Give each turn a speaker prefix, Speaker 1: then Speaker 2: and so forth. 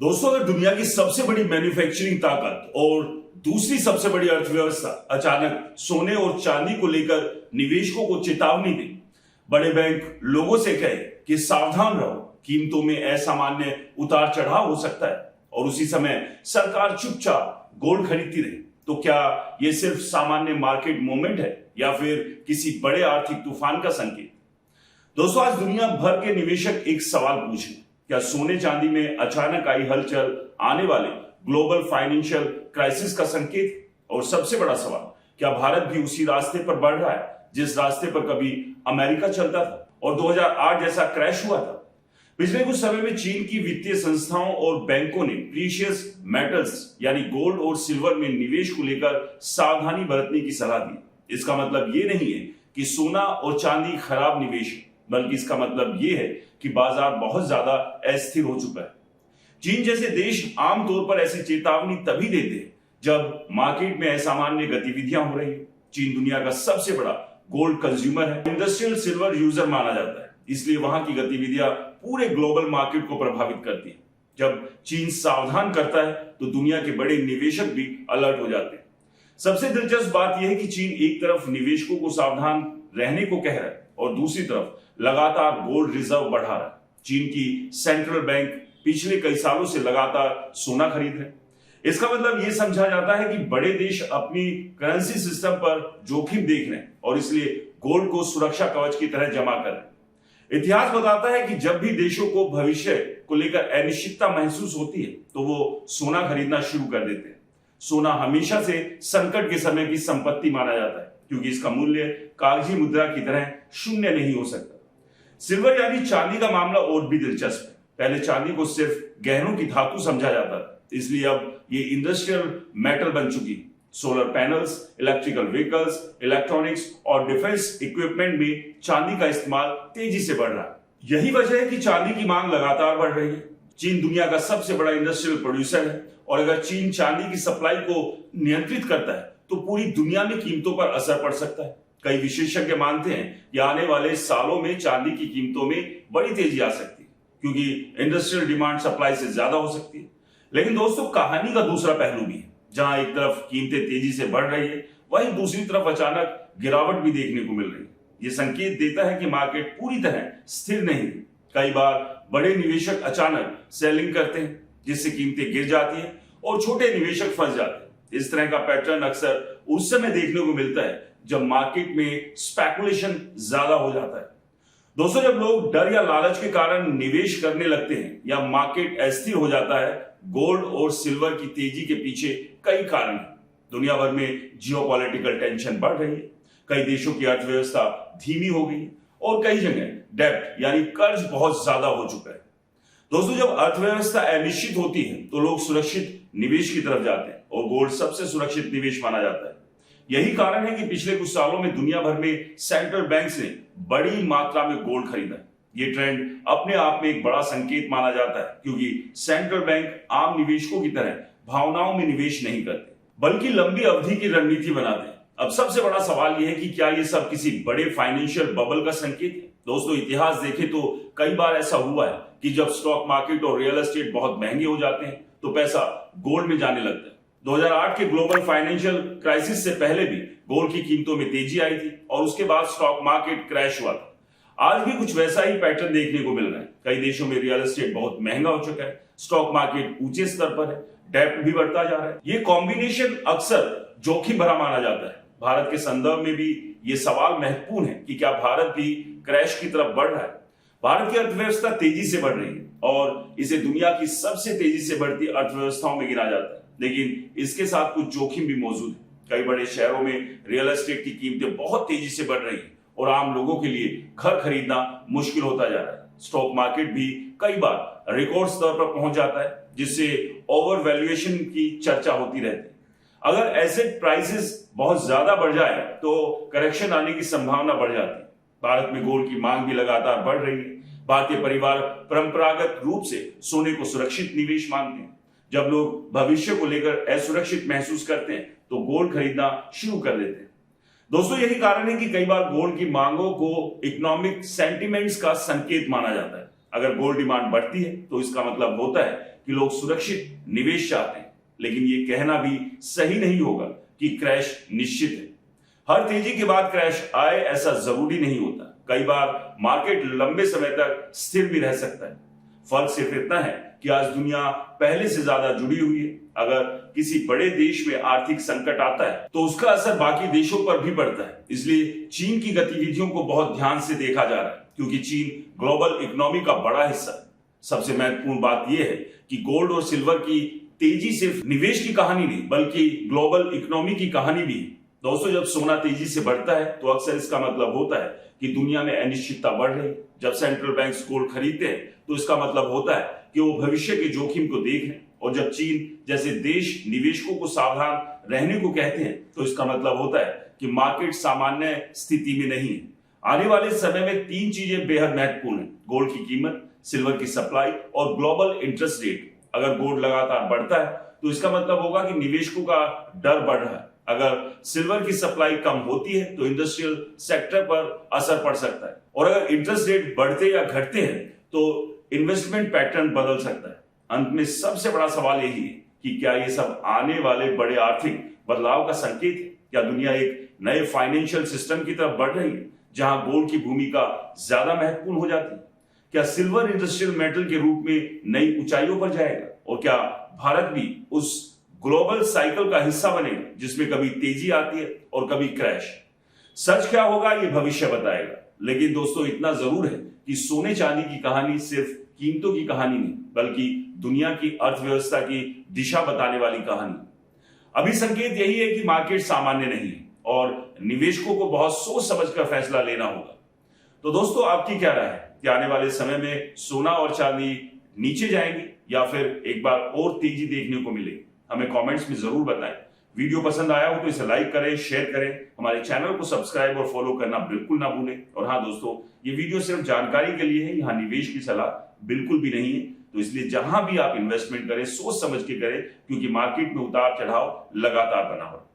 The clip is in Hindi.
Speaker 1: दोस्तों, अगर दुनिया की सबसे बड़ी मैन्युफैक्चरिंग ताकत और दूसरी सबसे बड़ी अर्थव्यवस्था अचानक सोने और चांदी को लेकर निवेशकों को चेतावनी दे, बड़े बैंक लोगों से कहे कि सावधान रहो, कीमतों में असामान्य उतार चढ़ाव हो सकता है, और उसी समय सरकार चुपचाप गोल्ड खरीदती रहे, तो क्या यह सिर्फ सामान्य मार्केट मूवमेंट है या फिर किसी बड़े आर्थिक तूफान का संकेत? दोस्तों, आज दुनिया भर के निवेशक एक सवाल पूछे, क्या सोने चांदी में अचानक आई हलचल आने वाले ग्लोबल फाइनेंशियल क्राइसिस का संकेत? और सबसे बड़ा सवाल, क्या भारत भी उसी रास्ते पर बढ़ रहा है जिस रास्ते पर कभी अमेरिका चलता था और 2008 जैसा क्रैश हुआ था? पिछले कुछ समय में चीन की वित्तीय संस्थाओं और बैंकों ने प्रीशियस मेटल्स यानी गोल्ड और सिल्वर में निवेश को लेकर सावधानी बरतने की सलाह दी। इसका मतलब ये नहीं है कि सोना और चांदी खराब निवेश है, बल्कि इसका मतलब ये है कि बाजार बहुत ज्यादा अस्थिर हो चुका है। चीन जैसे देश आमतौर पर ऐसी चेतावनी तभी देते हैं जब मार्केट में असामान्य गतिविधियां हो रही है। चीन दुनिया का सबसे बड़ा गोल्ड कंज्यूमर है, इंडस्ट्रियल सिल्वर यूजर माना जाता है, इसलिए वहां की गतिविधियां पूरे ग्लोबल मार्केट को प्रभावित करती है। जब चीन सावधान करता है तो दुनिया के बड़े निवेशक भी अलर्ट हो जाते हैं। सबसे दिलचस्प बात यह है कि चीन एक तरफ निवेशकों को सावधान रहने को कह रहा है और दूसरी तरफ लगातार गोल्ड रिजर्व बढ़ा रहा है। चीन की सेंट्रल बैंक पिछले कई सालों से लगातार सोना खरीद रहे हैं। इसका मतलब यह समझा जाता है कि बड़े देश अपनी करेंसी सिस्टम पर जोखिम देख रहे हैं और इसलिए गोल्ड को सुरक्षा कवच की तरह जमा कर रहे हैं। इतिहास बताता है कि जब भी देशों को भविष्य को लेकर अनिश्चितता महसूस होती है तो वो सोना खरीदना शुरू कर देते हैं। सोना हमेशा से संकट के समय की संपत्ति माना जाता है क्योंकि इसका मूल्य कागजी मुद्रा की तरह शून्य नहीं हो सकता। सिल्वर यानी चांदी का मामला और भी दिलचस्प है। पहले चांदी को सिर्फ गहनों की धातु समझा जाता था, इसलिए अब ये इंडस्ट्रियल मेटल बन चुकी है। Solar panels, electrical vehicles, electronics और डिफेंस इक्विपमेंट में चांदी का इस्तेमाल तेजी से बढ़ रहा है। यही वजह है कि चांदी की मांग लगातार बढ़ रही है। चीन दुनिया का सबसे बड़ा इंडस्ट्रियल प्रोड्यूसर है और अगर चीन चांदी की सप्लाई को नियंत्रित करता है तो पूरी दुनिया में कीमतों पर असर पड़ सकता है। कई विशेषज्ञ मानते हैं कि आने वाले सालों में चांदी की कीमतों में बड़ी तेजी आ सकती है क्योंकि इंडस्ट्रियल डिमांड सप्लाई से ज्यादा हो सकती है। लेकिन दोस्तों, कहानी का दूसरा पहलू भी है। जहां एक तरफ कीमतें तेजी से बढ़ रही है, वहीं दूसरी तरफ अचानक गिरावट भी देखने को मिल रही है। यह संकेत देता है कि मार्केट पूरी तरह स्थिर नहीं है। कई बार बड़े निवेशक अचानक सेलिंग करते हैं जिससे कीमतें गिर जाती हैं और छोटे निवेशक फंस जाते हैं। इस तरह का पैटर्न अक्सर उस समय देखने को मिलता है जब मार्केट में स्पेकुलेशन ज्यादा हो जाता है। दोस्तों, जब लोग डर या लालच के कारण निवेश करने लगते हैं या मार्केट अस्थिर हो जाता है, गोल्ड और सिल्वर की तेजी के पीछे कई कारण हैं। दुनिया भर में जियोपॉलिटिकल टेंशन बढ़ रही है, कई देशों की अर्थव्यवस्था धीमी हो गई है और कई जगह डेब्ट यानी कर्ज बहुत ज्यादा हो चुका है। दोस्तों, जब अर्थव्यवस्था अनिश्चित होती है तो लोग सुरक्षित निवेश की तरफ जाते हैं और गोल्ड सबसे सुरक्षित निवेश माना जाता है। यही कारण है कि पिछले कुछ सालों में दुनिया भर में सेंट्रल बैंक्स ने बड़ी मात्रा में गोल्ड खरीदा है। ये ट्रेंड अपने आप में एक बड़ा संकेत माना जाता है क्योंकि सेंट्रल बैंक आम निवेशकों की तरह भावनाओं में निवेश नहीं करते बल्कि लंबी अवधि की रणनीति बनाते हैं। अब सबसे बड़ा सवाल यह है कि क्या ये सब किसी बड़े फाइनेंशियल बबल का संकेत है? दोस्तों, इतिहास देखें तो कई बार ऐसा हुआ है कि जब स्टॉक मार्केट और रियल एस्टेट बहुत महंगे हो जाते हैं तो पैसा गोल्ड में जाने लगता है। 2008 के ग्लोबल फाइनेंशियल क्राइसिस से पहले भी गोल्ड की कीमतों में तेजी आई थी और उसके बाद स्टॉक मार्केट क्रैश हुआ था। आज भी कुछ वैसा ही पैटर्न देखने को मिल रहा है। कई देशों में रियल एस्टेट बहुत महंगा हो चुका है, स्टॉक मार्केट ऊंचे स्तर पर है, डेब्ट भी बढ़ता जा रहा है। ये कॉम्बिनेशन अक्सर जोखिम भरा माना जाता है। भारत के संदर्भ में भी ये सवाल महत्वपूर्ण है कि क्या भारत भी क्रैश की तरफ बढ़ रहा है? भारत की अर्थव्यवस्था तेजी से बढ़ रही है और इसे दुनिया की सबसे तेजी से बढ़ती अर्थव्यवस्थाओं में गिना जाता है, लेकिन इसके साथ कुछ जोखिम भी मौजूद है। कई बड़े शहरों में रियल एस्टेट की कीमतें बहुत तेजी से बढ़ रही हैं और आम लोगों के लिए घर खरीदना मुश्किल होता जा रहा है। स्टॉक मार्केट भी कई बार रिकॉर्ड स्तर पर पहुंच जाता है जिससे ओवर वैल्यूएशन की चर्चा होती रहती है। अगर एसेट प्राइसेस बहुत ज्यादा बढ़ जाए तो करेक्शन आने की संभावना बढ़ जाती है। भारत में गोल्ड की मांग भी लगातार बढ़ रही है। भारतीय परिवार परंपरागत रूप से सोने को सुरक्षित निवेश मानते हैं। जब लोग भविष्य को लेकर असुरक्षित महसूस करते हैं तो गोल्ड खरीदना शुरू कर देते हैं। दोस्तों, यही कारण है कि कई बार गोल्ड की मांगों को इकोनॉमिक सेंटिमेंट्स का संकेत माना जाता है। अगर गोल्ड डिमांड बढ़ती है तो इसका मतलब होता है कि लोग सुरक्षित निवेश चाहते हैं, लेकिन ये कहना भी सही नहीं होगा कि क्रैश निश्चित है। हर तेजी के बाद क्रैश आए ऐसा जरूरी नहीं होता। कई बार मार्केट लंबे समय तक स्थिर भी रह सकता है। फर्क सिर्फ इतना है कि आज दुनिया पहले से ज्यादा जुड़ी हुई है। अगर किसी बड़े देश में आर्थिक संकट आता है तो उसका असर बाकी देशों पर भी पड़ता है। इसलिए चीन की गतिविधियों को बहुत ध्यान से देखा जा रहा है, क्योंकि चीन ग्लोबल इकोनॉमी का बड़ा हिस्सा है। सबसे महत्वपूर्ण बात यह है कि गोल्ड और सिल्वर की तेजी सिर्फ निवेश की कहानी नहीं, बल्कि ग्लोबल इकोनॉमी की कहानी भी है। दोस्तों, जब सोना तेजी से बढ़ता है तो अक्सर इसका मतलब होता है कि दुनिया में अनिश्चितता बढ़ रही है। जब सेंट्रल बैंक्स गोल्ड खरीदते हैं तो इसका मतलब होता है कि वो भविष्य के जोखिम को देख रहे हैं। और जब चीन जैसे देश निवेशकों को सावधान रहने को कहते हैं तो इसका मतलब होता है कि मार्केट सामान्य स्थिति में नहीं है। आने वाले समय में 3 चीजें बेहद महत्वपूर्ण है: गोल्ड की कीमत, सिल्वर की सप्लाई और ग्लोबल इंटरेस्ट रेट। अगर गोल्ड लगातार बढ़ता है तो इसका मतलब होगा कि निवेशकों का डर बढ़ रहा है। अगर सिल्वर की सप्लाई कम होती है तो इंडस्ट्रियल सेक्टर पर असर पड़ सकता है। और अगर इंटरेस्ट रेट बढ़ते या घटते हैं तो इन्वेस्टमेंट पैटर्न बदल सकता है। अंत में सबसे बड़ा सवाल यही है कि क्या ये सब आने वाले बड़े आर्थिक बदलाव का संकेत है? क्या दुनिया एक नए फाइनेंशियल सिस्टम की तरफ बढ़ रही है जहां गोल्ड की भूमिका ज्यादा महत्वपूर्ण हो जाती है? क्या सिल्वर इंडस्ट्रियल मेटल के रूप में नई ऊंचाइयों पर जाएगा? और क्या भारत भी उस ग्लोबल साइकिल का हिस्सा बनेगा जिसमें कभी तेजी आती है और कभी क्रैश? सच क्या होगा ये भविष्य बताएगा। लेकिन दोस्तों, इतना जरूर है कि सोने चांदी की कहानी सिर्फ कीमतों की कहानी नहीं, बल्कि दुनिया की अर्थव्यवस्था की दिशा बताने वाली कहानी। अभी संकेत यही है कि मार्केट सामान्य नहीं है और निवेशकों को बहुत सोच समझकर फैसला लेना होगा। तो दोस्तों, आपकी क्या राय है कि आने वाले समय में सोना और चांदी नीचे जाएंगे या फिर एक बार और तेजी देखने को मिलेगी? हमें कमेंट्स में जरूर बताएं। वीडियो पसंद आया हो तो इसे लाइक करें, शेयर करें। हमारे चैनल को सब्सक्राइब और फॉलो करना बिल्कुल ना भूलें। और हाँ दोस्तों, ये वीडियो सिर्फ जानकारी के लिए है, यहाँ निवेश की सलाह बिल्कुल भी नहीं है। तो इसलिए जहां भी आप इन्वेस्टमेंट करें सोच समझ के करें, क्योंकि मार्केट में उतार चढ़ाव लगातार बना हुआ है।